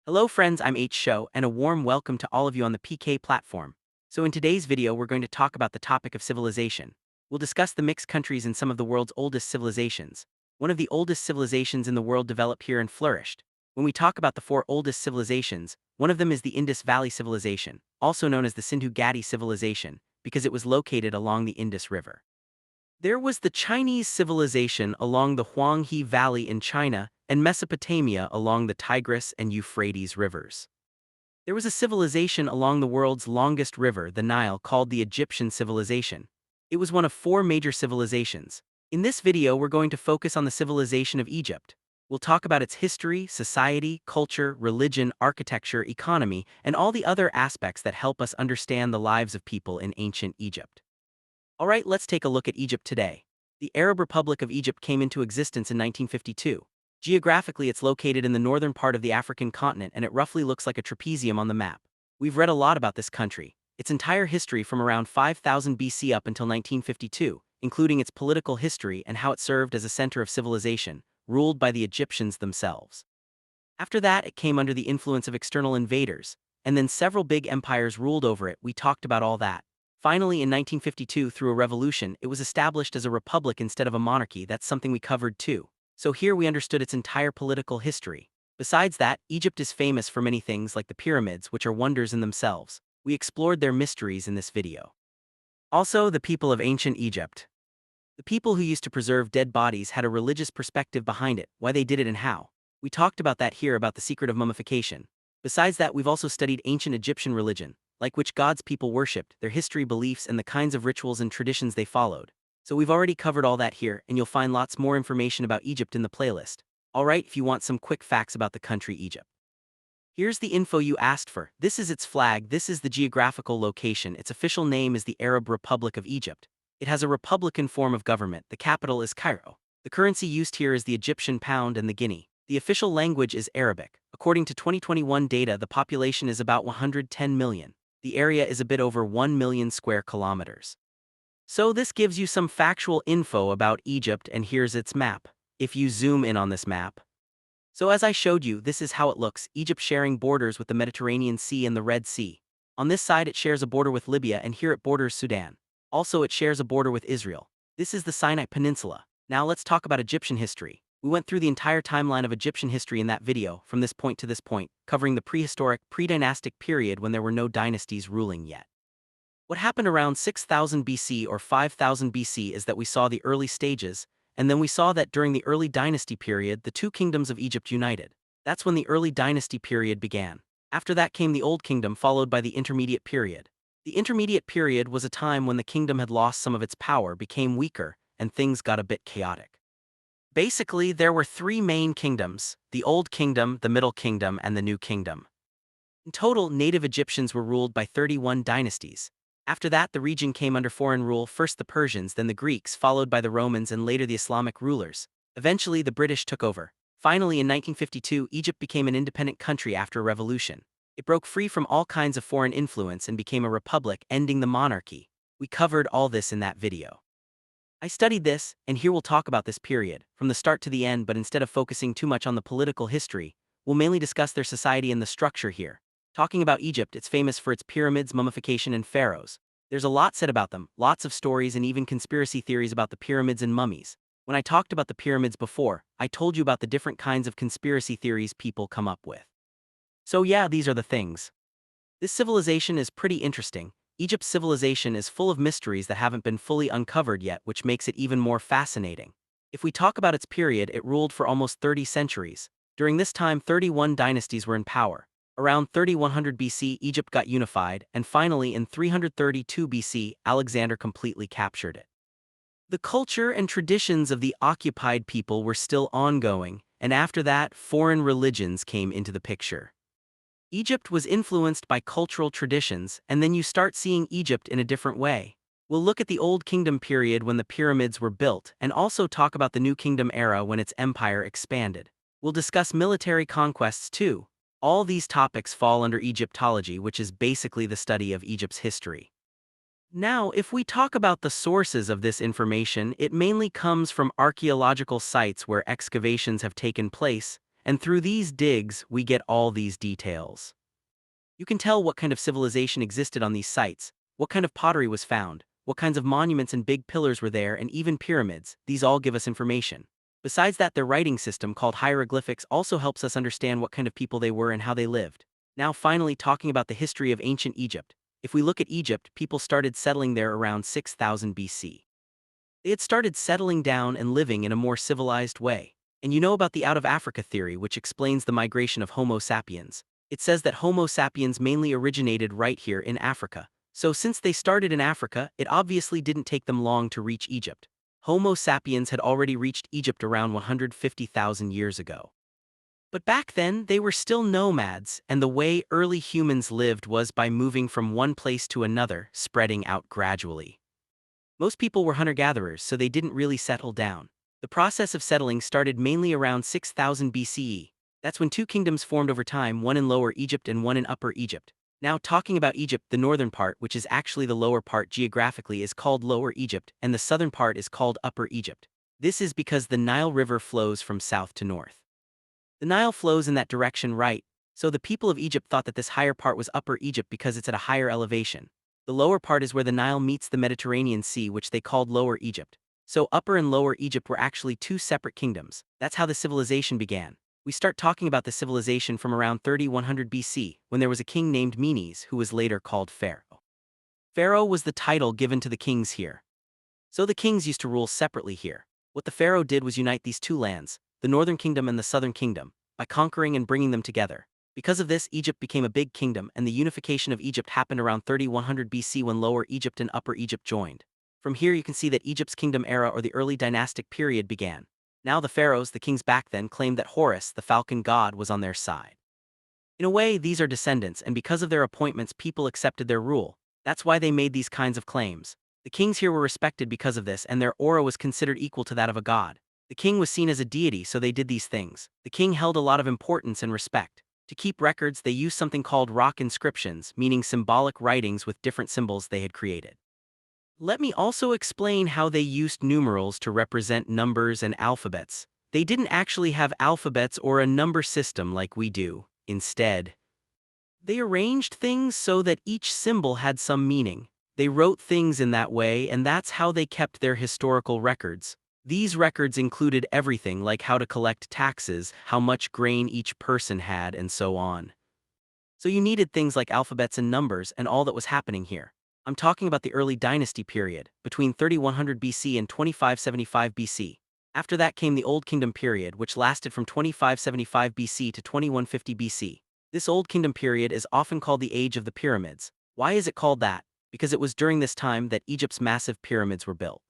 Hello friends, I'm H Show, and a warm welcome to all of you on the PK platform. So in today's video, we're going to talk about the topic of civilization. We'll discuss the mixed countries and some of the world's oldest civilizations. One of the oldest civilizations in the world developed here and flourished. When we talk about the four oldest civilizations, one of them is the Indus Valley Civilization, also known as the Sindhu-Gadi Civilization, because it was located along the Indus River. There was the Chinese civilization along the Huanghe Valley in China, and Mesopotamia along the Tigris and Euphrates rivers. There was a civilization along the world's longest river, the Nile, called the Egyptian civilization. It was one of four major civilizations. In this video, we're going to focus on the civilization of Egypt. We'll talk about its history, society, culture, religion, architecture, economy, and all the other aspects that help us understand the lives of people in ancient Egypt. Alright, let's take a look at Egypt today. The Arab Republic of Egypt came into existence in 1952. Geographically, it's located in the northern part of the African continent and it roughly looks like a trapezium on the map. We've read a lot about this country, its entire history from around 5000 BC up until 1952, including its political history and how it served as a center of civilization, ruled by the Egyptians themselves. After that, it came under the influence of external invaders, and then several big empires ruled over it. We talked about all that. Finally, in 1952, through a revolution, it was established as a republic instead of a monarchy. That's something we covered too. So here we understood its entire political history. Besides that, Egypt is famous for many things like the pyramids, which are wonders in themselves. We explored their mysteries in this video. Also, the people of ancient Egypt. The people who used to preserve dead bodies had a religious perspective behind it, why they did it and how. We talked about that here about the secret of mummification. Besides that, we've also studied ancient Egyptian religion, like which gods people worshipped, their history, beliefs, and the kinds of rituals and traditions they followed. So we've already covered all that here, and you'll find lots more information about Egypt in the playlist. Alright, if you want some quick facts about the country Egypt. Here's the info you asked for. This is its flag, this is the geographical location, its official name is the Arab Republic of Egypt. It has a republican form of government, the capital is Cairo. The currency used here is the Egyptian pound and the guinea. The official language is Arabic. According to 2021 data, the population is about 110 million. The area is a bit over 1 million square kilometers. So this gives you some factual info about Egypt, and here's its map. If you zoom in on this map. So as I showed you, this is how it looks, Egypt sharing borders with the Mediterranean Sea and the Red Sea. On this side it shares a border with Libya and here it borders Sudan. Also it shares a border with Israel. This is the Sinai Peninsula. Now let's talk about Egyptian history. We went through the entire timeline of Egyptian history in that video, from this point to this point, covering the prehistoric, pre-dynastic period when there were no dynasties ruling yet. What happened around 6000 BC or 5000 BC is that we saw the early stages, and then we saw that during the early dynasty period, the two kingdoms of Egypt united. That's when the early dynasty period began. After that came the Old Kingdom, followed by the intermediate period. The intermediate period was a time when the kingdom had lost some of its power, became weaker, and things got a bit chaotic. Basically, there were three main kingdoms: the Old Kingdom, the Middle Kingdom, and the New Kingdom. In total, native Egyptians were ruled by 31 dynasties. After that, the region came under foreign rule, first the Persians, then the Greeks, followed by the Romans and later the Islamic rulers. Eventually, the British took over. Finally, in 1952, Egypt became an independent country after a revolution. It broke free from all kinds of foreign influence and became a republic, ending the monarchy. We covered all this in that video. I studied this, and here we'll talk about this period, from the start to the end, but instead of focusing too much on the political history, we'll mainly discuss their society and the structure here. Talking about Egypt, it's famous for its pyramids, mummification, and pharaohs. There's a lot said about them, lots of stories and even conspiracy theories about the pyramids and mummies. When I talked about the pyramids before, I told you about the different kinds of conspiracy theories people come up with. So yeah, these are the things. This civilization is pretty interesting. Egypt's civilization is full of mysteries that haven't been fully uncovered yet, which makes it even more fascinating. If we talk about its period, it ruled for almost 30 centuries. During this time, 31 dynasties were in power. Around 3100 BC, Egypt got unified, and finally in 332 BC, Alexander completely captured it. The culture and traditions of the occupied people were still ongoing, and after that, foreign religions came into the picture. Egypt was influenced by cultural traditions, and then you start seeing Egypt in a different way. We'll look at the Old Kingdom period when the pyramids were built, and also talk about the New Kingdom era when its empire expanded. We'll discuss military conquests too. All these topics fall under Egyptology, which is basically the study of Egypt's history. Now, if we talk about the sources of this information, it mainly comes from archaeological sites where excavations have taken place, And through these digs, we get all these details. You can tell what kind of civilization existed on these sites, what kind of pottery was found, what kinds of monuments and big pillars were there, and even pyramids. These all give us information. Besides that, their writing system called hieroglyphics also helps us understand what kind of people they were and how they lived. Now finally talking about the history of ancient Egypt. If we look at Egypt, people started settling there around 6000 BC. They had started settling down and living in a more civilized way. And you know about the out of Africa theory, which explains the migration of Homo sapiens. It says that Homo sapiens mainly originated right here in Africa. So since they started in Africa, it obviously didn't take them long to reach Egypt. Homo sapiens had already reached Egypt around 150,000 years ago. But back then, they were still nomads, and the way early humans lived was by moving from one place to another, spreading out gradually. Most people were hunter-gatherers, so they didn't really settle down. The process of settling started mainly around 6000 BCE. That's when two kingdoms formed over time, one in Lower Egypt and one in Upper Egypt. Now, talking about Egypt, the northern part, which is actually the lower part geographically, is called Lower Egypt, and the southern part is called Upper Egypt. This is because the Nile River flows from south to north. The Nile flows in that direction, right? So the people of Egypt thought that this higher part was Upper Egypt because it's at a higher elevation. The lower part is where the Nile meets the Mediterranean Sea, which they called Lower Egypt. So Upper and Lower Egypt were actually two separate kingdoms. That's how the civilization began. We start talking about the civilization from around 3100 BC, when there was a king named Menes who was later called Pharaoh. Pharaoh was the title given to the kings here. So the kings used to rule separately here. What the Pharaoh did was unite these two lands, the northern kingdom and the southern kingdom, by conquering and bringing them together. Because of this, Egypt became a big kingdom, and the unification of Egypt happened around 3100 BC when Lower Egypt and Upper Egypt joined. From here you can see that Egypt's kingdom era, or the early dynastic period, began. Now the pharaohs, the kings back then, claimed that Horus, the falcon god, was on their side. In a way, these are descendants, and because of their appointments, people accepted their rule. That's why they made these kinds of claims. The kings here were respected because of this, and their aura was considered equal to that of a god. The king was seen as a deity, so they did these things. The king held a lot of importance and respect. To keep records, they used something called rock inscriptions, meaning symbolic writings with different symbols they had created. Let me also explain how they used numerals to represent numbers and alphabets. They didn't actually have alphabets or a number system like we do. Instead, they arranged things so that each symbol had some meaning. They wrote things in that way, and that's how they kept their historical records. These records included everything like how to collect taxes, how much grain each person had, and so on. So you needed things like alphabets and numbers and all that was happening here. I'm talking about the early dynasty period, between 3100 BC and 2575 BC. After that came the Old Kingdom period, which lasted from 2575 BC to 2150 BC. This Old Kingdom period is often called the Age of the Pyramids. Why is it called that? Because it was during this time that Egypt's massive pyramids were built.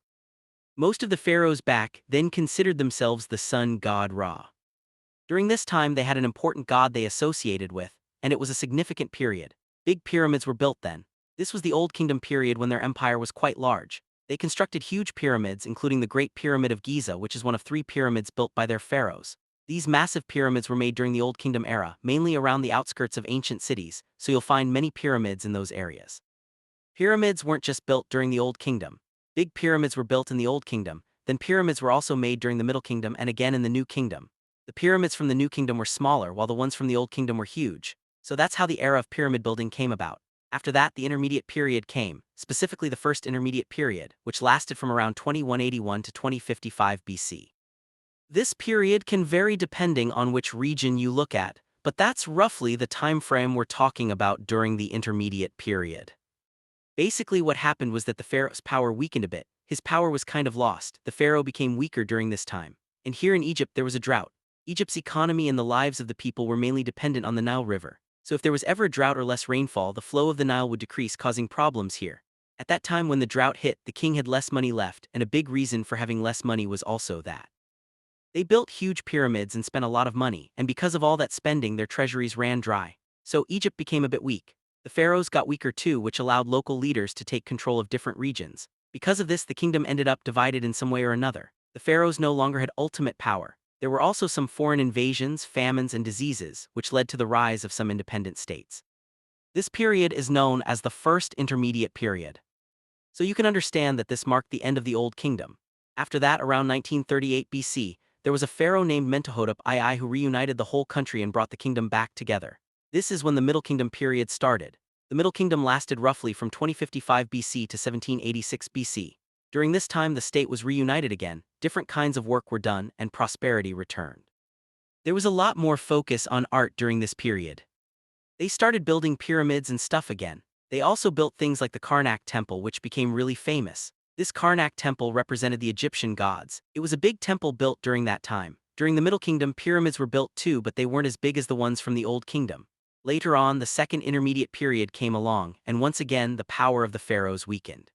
Most of the pharaohs back then considered themselves the sun god Ra. During this time they had an important god they associated with, and it was a significant period. Big pyramids were built then. This was the Old Kingdom period when their empire was quite large. They constructed huge pyramids, including the Great Pyramid of Giza, which is one of 3 pyramids built by their pharaohs. These massive pyramids were made during the Old Kingdom era, mainly around the outskirts of ancient cities, so you'll find many pyramids in those areas. Pyramids weren't just built during the Old Kingdom. Big pyramids were built in the Old Kingdom, then pyramids were also made during the Middle Kingdom and again in the New Kingdom. The pyramids from the New Kingdom were smaller, while the ones from the Old Kingdom were huge. So that's how the era of pyramid building came about. After that, the intermediate period came, specifically the first intermediate period, which lasted from around 2181 to 2055 BC. This period can vary depending on which region you look at, but that's roughly the time frame we're talking about during the intermediate period. Basically what happened was that the pharaoh's power weakened a bit. His power was kind of lost. The pharaoh became weaker during this time. And here in Egypt there was a drought. Egypt's economy and the lives of the people were mainly dependent on the Nile River. So if there was ever a drought or less rainfall, the flow of the Nile would decrease, causing problems here. At that time when the drought hit, the king had less money left, and a big reason for having less money was also that they built huge pyramids and spent a lot of money, and because of all that spending their treasuries ran dry. So Egypt became a bit weak. The pharaohs got weaker too, which allowed local leaders to take control of different regions. Because of this, the kingdom ended up divided in some way or another. The pharaohs no longer had ultimate power. There were also some foreign invasions, famines, and diseases, which led to the rise of some independent states. This period is known as the First Intermediate Period. So you can understand that this marked the end of the Old Kingdom. After that, around 1938 BC, there was a pharaoh named Mentuhotep II who reunited the whole country and brought the kingdom back together. This is when the Middle Kingdom period started. The Middle Kingdom lasted roughly from 2055 BC to 1786 BC. During this time the state was reunited again, different kinds of work were done, and prosperity returned. There was a lot more focus on art during this period. They started building pyramids and stuff again. They also built things like the Karnak Temple, which became really famous. This Karnak Temple represented the Egyptian gods. It was a big temple built during that time. During the Middle Kingdom, pyramids were built too, but they weren't as big as the ones from the Old Kingdom. Later on, the Second Intermediate Period came along, and once again the power of the pharaohs weakened.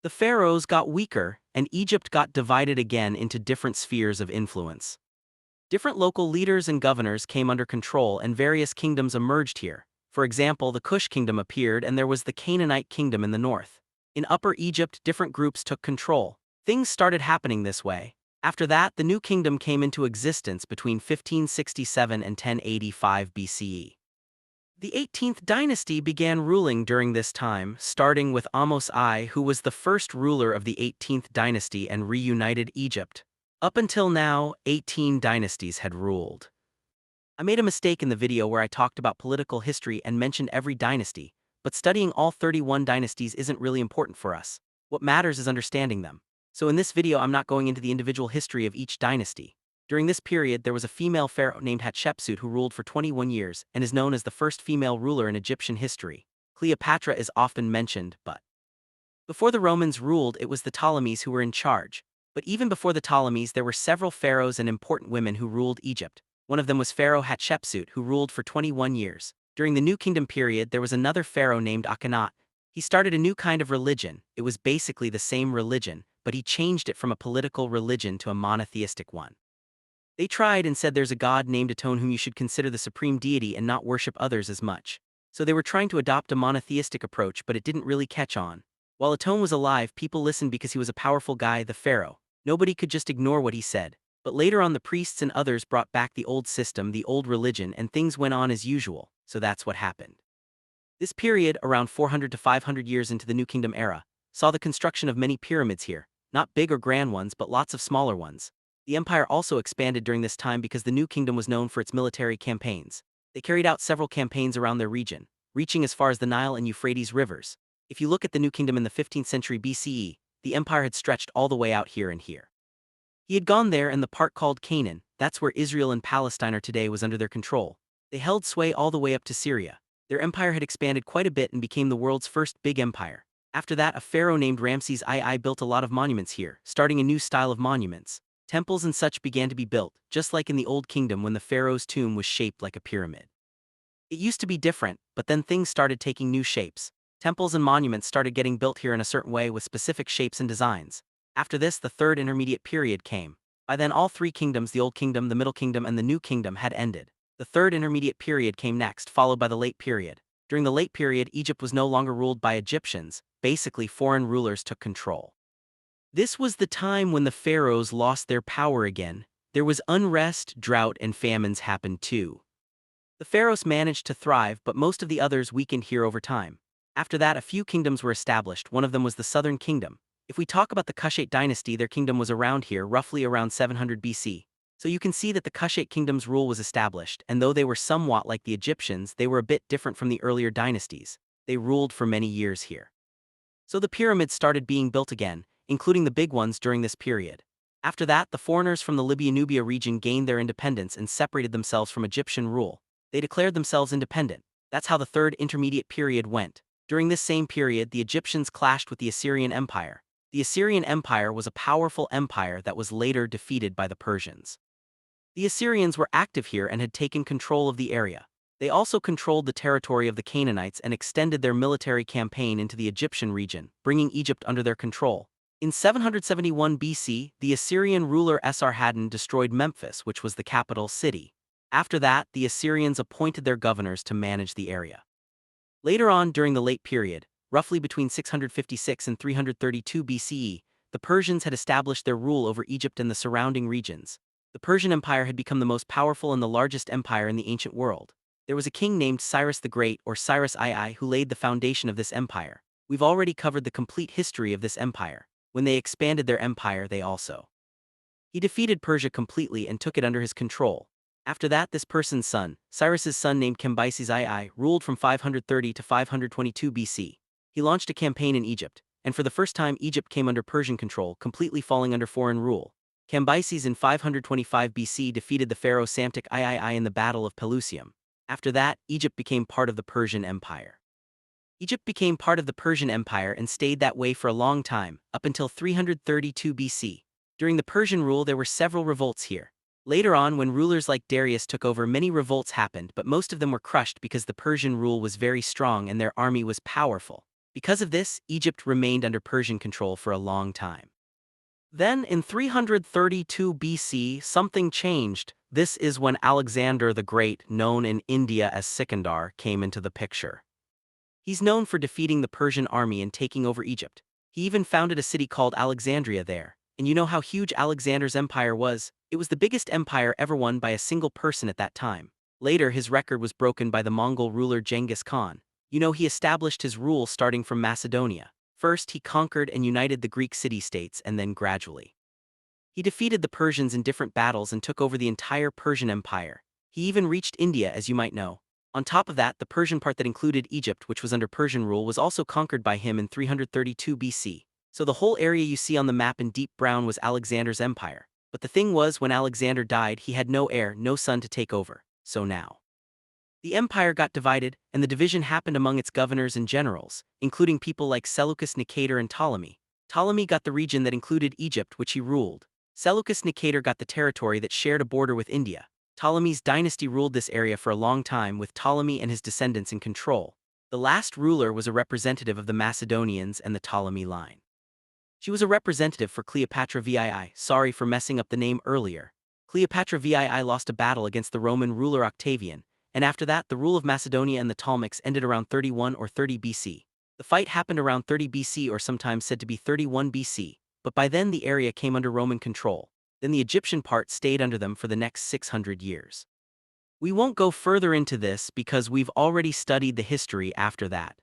The pharaohs got weaker, and Egypt got divided again into different spheres of influence. Different local leaders and governors came under control and various kingdoms emerged here. For example, the Kush kingdom appeared and there was the Canaanite kingdom in the north. In Upper Egypt, different groups took control. Things started happening this way. After that, the new kingdom came into existence between 1567 and 1085 BCE. The 18th dynasty began ruling during this time, starting with Ahmose I, who was the first ruler of the 18th dynasty and reunited Egypt. Up until now, 18 dynasties had ruled. I made a mistake in the video where I talked about political history and mentioned every dynasty, but studying all 31 dynasties isn't really important for us. What matters is understanding them. So in this video I'm not going into the individual history of each dynasty. During this period there was a female pharaoh named Hatshepsut who ruled for 21 years and is known as the first female ruler in Egyptian history. Cleopatra is often mentioned, but before the Romans ruled, it was the Ptolemies who were in charge. But even before the Ptolemies, there were several pharaohs and important women who ruled Egypt. One of them was Pharaoh Hatshepsut, who ruled for 21 years. During the New Kingdom period, there was another pharaoh named Akhenaten. He started a new kind of religion. It was basically the same religion, but he changed it from a political religion to a monotheistic one. They tried and said there's a god named Aton whom you should consider the supreme deity and not worship others as much. So they were trying to adopt a monotheistic approach, but it didn't really catch on. While Aton was alive, people listened because he was a powerful guy, the pharaoh. Nobody could just ignore what he said. But later on the priests and others brought back the old system, the old religion, and things went on as usual, so that's what happened. This period, around 400 to 500 years into the New Kingdom era, saw the construction of many pyramids here, not big or grand ones but lots of smaller ones. The empire also expanded during this time because the New Kingdom was known for its military campaigns. They carried out several campaigns around their region, reaching as far as the Nile and Euphrates rivers. If you look at the New Kingdom in the 15th century BCE, the empire had stretched all the way out here and here. He had gone there and the part called Canaan, that's where Israel and Palestine are today, was under their control. They held sway all the way up to Syria. Their empire had expanded quite a bit and became the world's first big empire. After that, a pharaoh named Ramses II built a lot of monuments here, starting a new style of monuments. Temples and such began to be built, just like in the Old Kingdom when the pharaoh's tomb was shaped like a pyramid. It used to be different, but then things started taking new shapes. Temples and monuments started getting built here in a certain way with specific shapes and designs. After this, the Third Intermediate Period came. By then all three kingdoms, the Old Kingdom, the Middle Kingdom, and the New Kingdom, had ended. The Third Intermediate Period came next, followed by the Late Period. During the Late Period, Egypt was no longer ruled by Egyptians. Basically, foreign rulers took control. This was the time when the pharaohs lost their power again. There was unrest, drought, and famines happened too. The pharaohs managed to thrive, but most of the others weakened here over time. After that, a few kingdoms were established. One of them was the Southern Kingdom. If we talk about the Kushite dynasty, their kingdom was around here, roughly around 700 BC. So you can see that the Kushite kingdom's rule was established, and though they were somewhat like the Egyptians, they were a bit different from the earlier dynasties. They ruled for many years here. So the pyramids started being built again, including the big ones during this period. After that, the foreigners from the Libya-Nubia region gained their independence and separated themselves from Egyptian rule. They declared themselves independent. That's how the Third Intermediate Period went. During this same period, the Egyptians clashed with the Assyrian Empire. The Assyrian Empire was a powerful empire that was later defeated by the Persians. The Assyrians were active here and had taken control of the area. They also controlled the territory of the Canaanites and extended their military campaign into the Egyptian region, bringing Egypt under their control. In 771 BC, the Assyrian ruler Esarhaddon destroyed Memphis, which was the capital city. After that, the Assyrians appointed their governors to manage the area. Later on, during the Late Period, roughly between 656 and 332 BCE, the Persians had established their rule over Egypt and the surrounding regions. The Persian Empire had become the most powerful and the largest empire in the ancient world. There was a king named Cyrus the Great, or Cyrus II, who laid the foundation of this empire. We've already covered the complete history of this empire. When they expanded their empire, they also He defeated Persia completely and took it under his control. After that, this person's son, Cyrus's son named Cambyses II, ruled from 530 to 522 BC. He launched a campaign in Egypt, and for the first time Egypt came under Persian control, completely falling under foreign rule. Cambyses in 525 BC defeated the pharaoh Psamtik III in the Battle of Pelusium. After that, Egypt became part of the Persian Empire. Egypt became part of the Persian Empire and stayed that way for a long time, up until 332 BC. During the Persian rule there were several revolts here. Later on, when rulers like Darius took over, many revolts happened, but most of them were crushed because the Persian rule was very strong and their army was powerful. Because of this, Egypt remained under Persian control for a long time. Then, in 332 BC, something changed. This is when Alexander the Great, known in India as Sikandar, came into the picture. He's known for defeating the Persian army and taking over Egypt. He even founded a city called Alexandria there. And you know how huge Alexander's empire was? It was the biggest empire ever won by a single person at that time. Later, his record was broken by the Mongol ruler Genghis Khan. You know, he established his rule starting from Macedonia. First, he conquered and united the Greek city-states, and then gradually he defeated the Persians in different battles and took over the entire Persian Empire. He even reached India, as you might know. On top of that, the Persian part that included Egypt, which was under Persian rule, was also conquered by him in 332 BC. So the whole area you see on the map in deep brown was Alexander's empire. But the thing was, when Alexander died, he had no heir, no son to take over. So now the empire got divided, and the division happened among its governors and generals, including people like Seleucus Nicator and Ptolemy. Ptolemy got the region that included Egypt, which he ruled. Seleucus Nicator got the territory that shared a border with India. Ptolemy's dynasty ruled this area for a long time, with Ptolemy and his descendants in control. The last ruler was a representative of the Macedonians and the Ptolemy line. She was a representative for Cleopatra VII, sorry for messing up the name earlier. Cleopatra VII lost a battle against the Roman ruler Octavian, and after that the rule of Macedonia and the Ptolemies ended around 31 or 30 BC. The fight happened around 30 BC, or sometimes said to be 31 BC, but by then the area came under Roman control. Then the Egyptian part stayed under them for the next 600 years. We won't go further into this because we've already studied the history after that.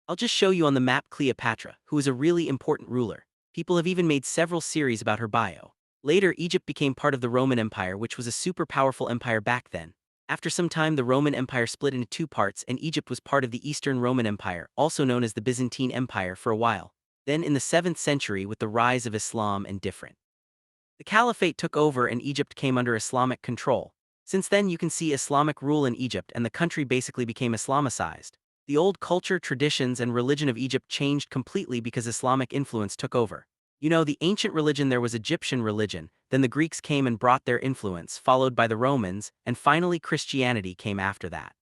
I'll just show you on the map Cleopatra, who is a really important ruler. People have even made several series about her bio. Later, Egypt became part of the Roman Empire, which was a super powerful empire back then. After some time, the Roman Empire split into two parts, and Egypt was part of the Eastern Roman Empire, also known as the Byzantine Empire, for a while. Then in the 7th century, with the rise of Islam and the Caliphate took over and Egypt came under Islamic control. Since then you can see Islamic rule in Egypt, and the country basically became Islamicized. The old culture, traditions, and religion of Egypt changed completely because Islamic influence took over. You know, the ancient religion there was Egyptian religion, then the Greeks came and brought their influence, followed by the Romans, and finally Christianity came after that.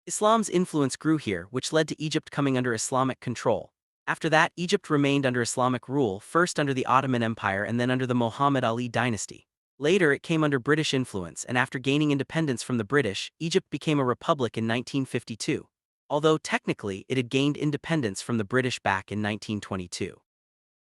Islam's influence grew here, which led to Egypt coming under Islamic control. After that, Egypt remained under Islamic rule, first under the Ottoman Empire and then under the Muhammad Ali dynasty. Later it came under British influence, and after gaining independence from the British, Egypt became a republic in 1952. Although technically it had gained independence from the British back in 1922.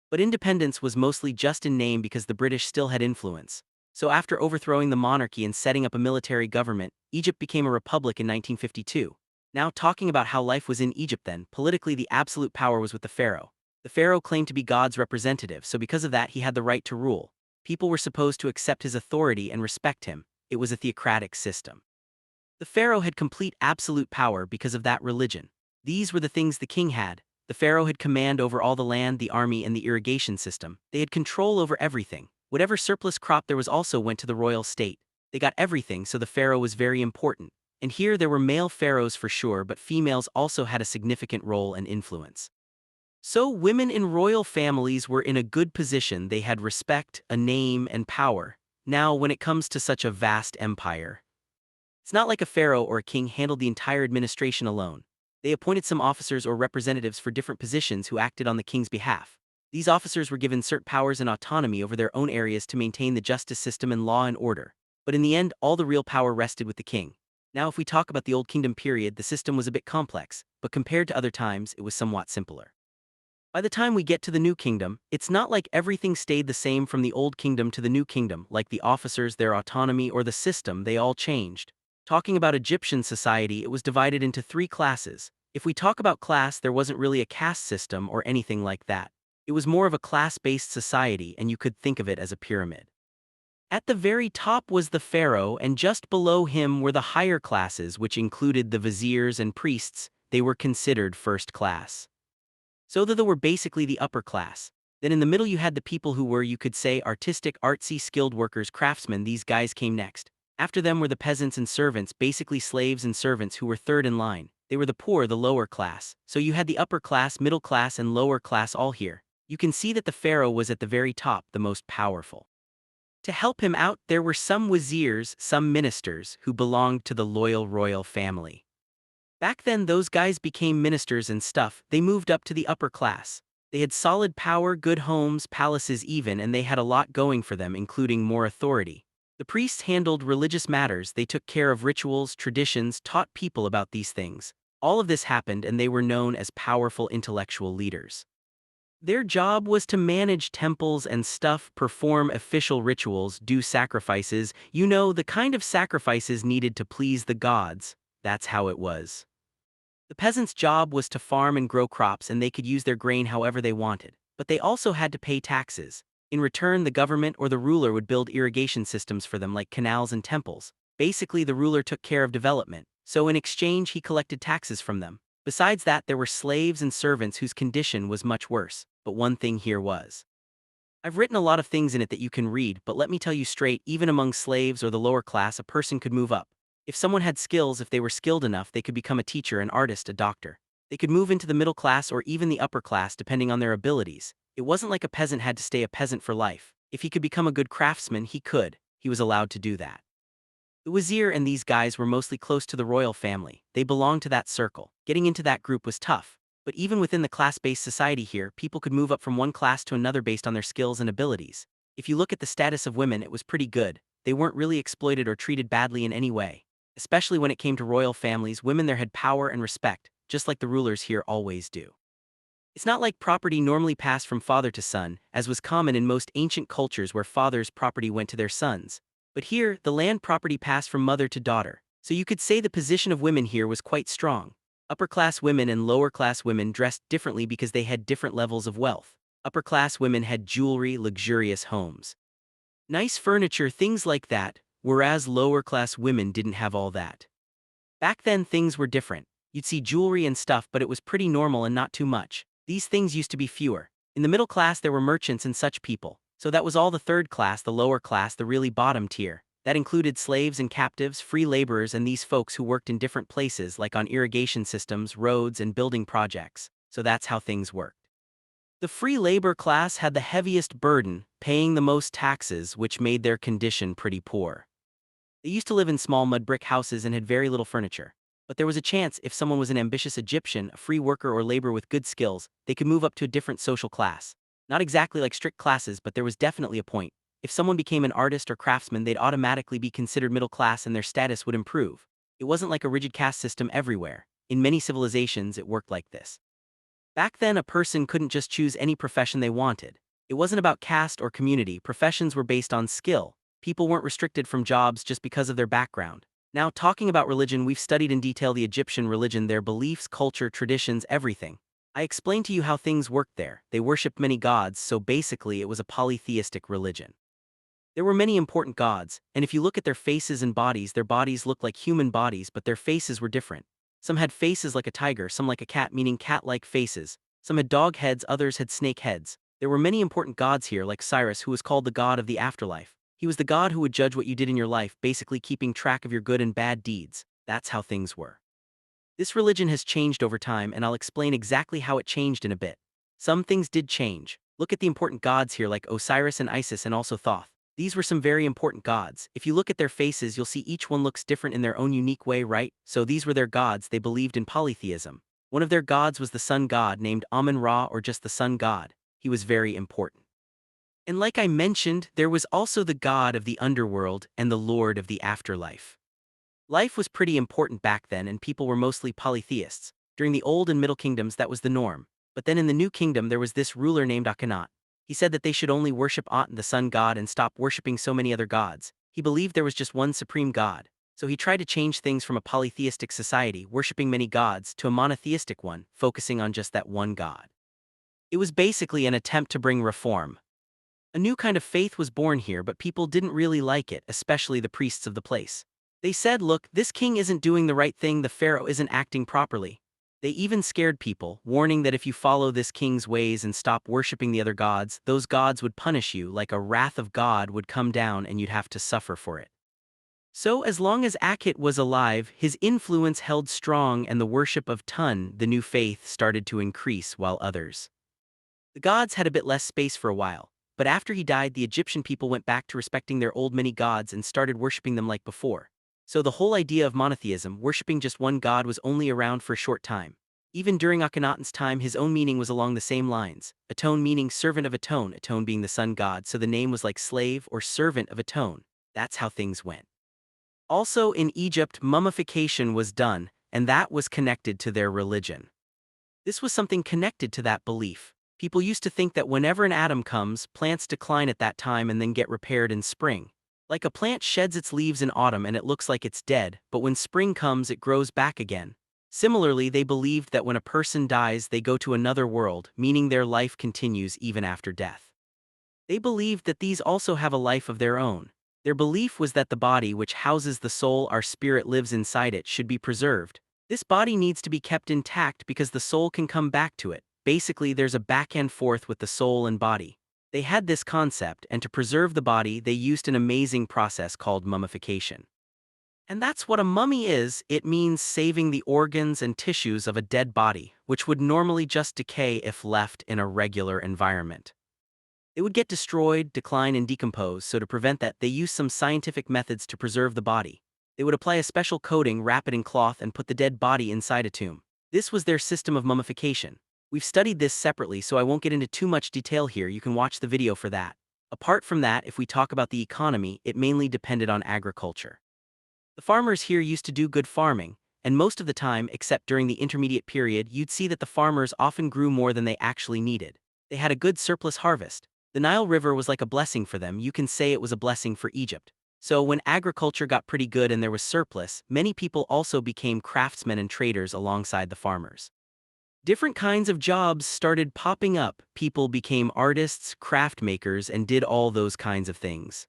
But independence was mostly just in name because the British still had influence. So after overthrowing the monarchy and setting up a military government, Egypt became a republic in 1952. Now, talking about how life was in Egypt then, politically the absolute power was with the pharaoh. The pharaoh claimed to be God's representative, so because of that he had the right to rule. People were supposed to accept his authority and respect him. It was a theocratic system. The pharaoh had complete absolute power because of that religion. These were the things the king had. The pharaoh had command over all the land, the army, and the irrigation system. They had control over everything. Whatever surplus crop there was also went to the royal state. They got everything, so the pharaoh was very important. And here there were male pharaohs for sure, but females also had a significant role and influence. So women in royal families were in a good position. They had respect, a name, and power. Now, when it comes to such a vast empire, it's not like a pharaoh or a king handled the entire administration alone. They appointed some officers or representatives for different positions who acted on the king's behalf. These officers were given certain powers and autonomy over their own areas to maintain the justice system and law and order. But in the end, all the real power rested with the king. Now, if we talk about the Old Kingdom period, the system was a bit complex, but compared to other times, it was somewhat simpler. By the time we get to the New Kingdom, it's not like everything stayed the same from the Old Kingdom to the New Kingdom, like the officers, their autonomy, or the system, they all changed. Talking about Egyptian society, it was divided into 3 classes. If we talk about class, there wasn't really a caste system or anything like that. It was more of a class-based society, and you could think of it as a pyramid. At the very top was the pharaoh, and just below him were the higher classes, which included the viziers and priests. They were considered first class. So they were basically the upper class. Then in the middle you had the people who were, you could say, artistic, artsy, skilled workers, craftsmen. These guys came next. After them were the peasants and servants, basically slaves and servants, who were third in line. They were the poor, the lower class. So you had the upper class, middle class, and lower class all here. You can see that the pharaoh was at the very top, the most powerful. To help him out, there were some viziers, some ministers, who belonged to the loyal royal family. Back then those guys became ministers and stuff. They moved up to the upper class. They had solid power, good homes, palaces even, and they had a lot going for them, including more authority. The priests handled religious matters. They took care of rituals, traditions, taught people about these things. All of this happened, and they were known as powerful intellectual leaders. Their job was to manage temples and stuff, perform official rituals, do sacrifices, you know, the kind of sacrifices needed to please the gods. That's how it was. The peasants' job was to farm and grow crops, and they could use their grain however they wanted. But they also had to pay taxes. In return, the government or the ruler would build irrigation systems for them, like canals and temples. Basically, the ruler took care of development, so in exchange he collected taxes from them. Besides that, there were slaves and servants whose condition was much worse. But one thing here was. I've written a lot of things in it that you can read, but let me tell you straight, even among slaves or the lower class, a person could move up. If someone had skills, if they were skilled enough, they could become a teacher, an artist, a doctor. They could move into the middle class or even the upper class depending on their abilities. It wasn't like a peasant had to stay a peasant for life. If he could become a good craftsman, he could. He was allowed to do that. The vizier and these guys were mostly close to the royal family. They belonged to that circle. Getting into that group was tough. But even within the class-based society here, people could move up from one class to another based on their skills and abilities. If you look at the status of women, it was pretty good. They weren't really exploited or treated badly in any way. Especially when it came to royal families, women there had power and respect, just like the rulers here always do. It's not like property normally passed from father to son, as was common in most ancient cultures where fathers' property went to their sons. But here, the land property passed from mother to daughter. So you could say the position of women here was quite strong. Upper-class women and lower-class women dressed differently because they had different levels of wealth. Upper-class women had jewelry, luxurious homes, nice furniture, things like that, whereas lower-class women didn't have all that. Back then things were different. You'd see jewelry and stuff, but it was pretty normal and not too much. These things used to be fewer. In the middle class there were merchants and such people. So that was all the third class, the lower class, the really bottom tier. That included slaves and captives, free laborers, and these folks who worked in different places like on irrigation systems, roads, and building projects. So that's how things worked. The free labor class had the heaviest burden, paying the most taxes, which made their condition pretty poor. They used to live in small mud brick houses and had very little furniture. But there was a chance if someone was an ambitious Egyptian, a free worker or laborer with good skills, they could move up to a different social class. Not exactly like strict classes, but there was definitely a point. If someone became an artist or craftsman, they'd automatically be considered middle class and their status would improve. It wasn't like a rigid caste system everywhere. In many civilizations, it worked like this. Back then, a person couldn't just choose any profession they wanted. It wasn't about caste or community. Professions were based on skill. People weren't restricted from jobs just because of their background. Now, talking about religion, we've studied in detail the Egyptian religion, their beliefs, culture, traditions, everything. I explained to you how things worked there. They worshipped many gods, so basically it was a polytheistic religion. There were many important gods, and if you look at their faces and bodies, their bodies looked like human bodies, but their faces were different. Some had faces like a tiger, some like a cat, meaning cat-like faces. Some had dog heads, others had snake heads. There were many important gods here, like Cyrus, who was called the god of the afterlife. He was the god who would judge what you did in your life, basically keeping track of your good and bad deeds. That's how things were. This religion has changed over time, and I'll explain exactly how it changed in a bit. Some things did change. Look at the important gods here like Osiris and Isis and also Thoth. These were some very important gods. If you look at their faces, you'll see each one looks different in their own unique way, right? So these were their gods. They believed in polytheism. One of their gods was the sun god named Amun-Ra, or just the sun god. He was very important. And like I mentioned, there was also the god of the underworld and the lord of the afterlife. Life was pretty important back then, and people were mostly polytheists. During the Old and Middle Kingdoms, that was the norm. But then in the New Kingdom, there was this ruler named Akhenaten. He said that they should only worship Aten, the sun god, and stop worshipping so many other gods. He believed there was just one supreme god. So he tried to change things from a polytheistic society, worshipping many gods, to a monotheistic one, focusing on just that one god. It was basically an attempt to bring reform. A new kind of faith was born here, but people didn't really like it, especially the priests of the place. They said, look, this king isn't doing the right thing, the pharaoh isn't acting properly. They even scared people, warning that if you follow this king's ways and stop worshipping the other gods, those gods would punish you, like a wrath of God would come down and you'd have to suffer for it. So as long as Akhet was alive, his influence held strong and the worship of Tun, the new faith, started to increase while others. The gods had a bit less space for a while, but after he died the Egyptian people went back to respecting their old many gods and started worshipping them like before. So the whole idea of monotheism, worshipping just one god, was only around for a short time. Even during Akhenaten's time his own meaning was along the same lines, Aton meaning servant of Aton, Aton being the sun god, so the name was like slave or servant of Aton. That's how things went. Also in Egypt mummification was done, and that was connected to their religion. This was something connected to that belief. People used to think that whenever an autumn comes, plants decline at that time and then get repaired in spring. Like a plant sheds its leaves in autumn and it looks like it's dead, but when spring comes it grows back again. Similarly, they believed that when a person dies they go to another world, meaning their life continues even after death. They believed that these also have a life of their own. Their belief was that the body which houses the soul, our spirit lives inside it, should be preserved. This body needs to be kept intact because the soul can come back to it. Basically, there's a back and forth with the soul and body. They had this concept, and to preserve the body, they used an amazing process called mummification. And that's what a mummy is. It means saving the organs and tissues of a dead body, which would normally just decay if left in a regular environment. It would get destroyed, decline, and decompose, so to prevent that, they used some scientific methods to preserve the body. They would apply a special coating, wrap it in cloth, and put the dead body inside a tomb. This was their system of mummification. We've studied this separately, so I won't get into too much detail here. You can watch the video for that. Apart from that, if we talk about the economy, it mainly depended on agriculture. The farmers here used to do good farming, and most of the time, except during the intermediate period, you'd see that the farmers often grew more than they actually needed. They had a good surplus harvest. The Nile River was like a blessing for them. You can say it was a blessing for Egypt. So when agriculture got pretty good and there was surplus, many people also became craftsmen and traders alongside the farmers. Different kinds of jobs started popping up. People became artists, craft makers, and did all those kinds of things.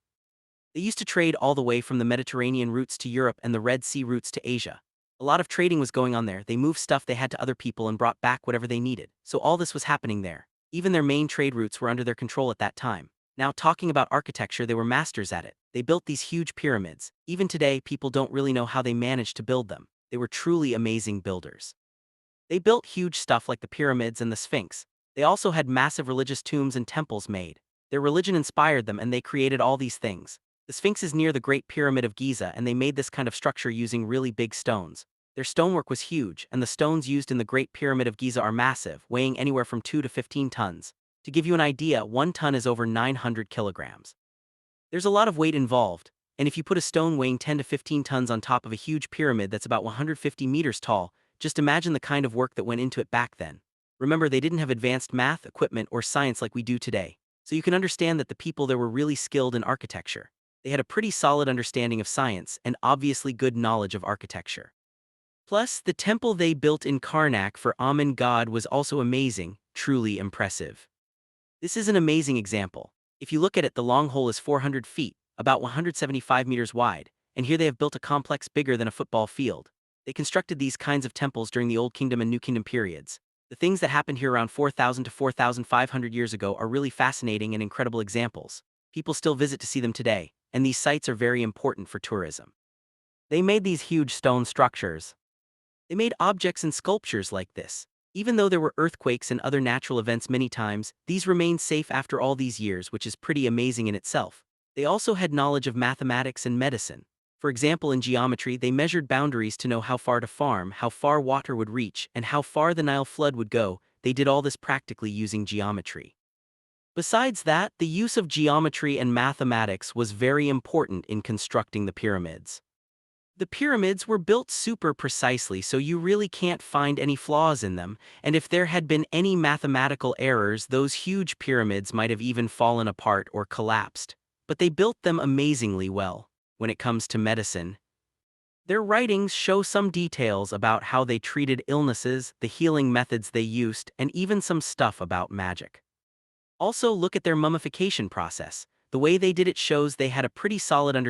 They used to trade all the way from the Mediterranean routes to Europe and the Red Sea routes to Asia. A lot of trading was going on there. They moved stuff they had to other people and brought back whatever they needed. So all this was happening there. Even their main trade routes were under their control at that time. Now, talking about architecture, they were masters at it. They built these huge pyramids. Even today, people don't really know how they managed to build them. They were truly amazing builders. They built huge stuff like the pyramids and the Sphinx. They also had massive religious tombs and temples made. Their religion inspired them and they created all these things. The Sphinx is near the Great Pyramid of Giza, and they made this kind of structure using really big stones. Their stonework was huge, and the stones used in the Great Pyramid of Giza are massive, weighing anywhere from 2 to 15 tons. To give you an idea, 1 ton is over 900 kilograms. There's a lot of weight involved, and if you put a stone weighing 10 to 15 tons on top of a huge pyramid that's about 150 meters tall, just imagine the kind of work that went into it back then. Remember, they didn't have advanced math, equipment, or science like we do today, so you can understand that the people there were really skilled in architecture. They had a pretty solid understanding of science and obviously good knowledge of architecture. Plus, the temple they built in Karnak for Amun God was also amazing, truly impressive. This is an amazing example. If you look at it, the long hole is 400 feet, about 175 meters wide, and here they have built a complex bigger than a football field. They constructed these kinds of temples during the Old Kingdom and New Kingdom periods. The things that happened here around 4,000 to 4,500 years ago are really fascinating and incredible examples. People still visit to see them today, and these sites are very important for tourism. They made these huge stone structures. They made objects and sculptures like this. Even though there were earthquakes and other natural events many times, these remained safe after all these years, which is pretty amazing in itself. They also had knowledge of mathematics and medicine. For example, in geometry, they measured boundaries to know how far to farm, how far water would reach, and how far the Nile flood would go. They did all this practically using geometry. Besides that, the use of geometry and mathematics was very important in constructing the pyramids. The pyramids were built super precisely, so you really can't find any flaws in them, and if there had been any mathematical errors, those huge pyramids might have even fallen apart or collapsed. But they built them amazingly well. When it comes to medicine, their writings show some details about how they treated illnesses, the healing methods they used, and even some stuff about magic. Also, look at their mummification process. The way they did it shows they had a pretty solid understanding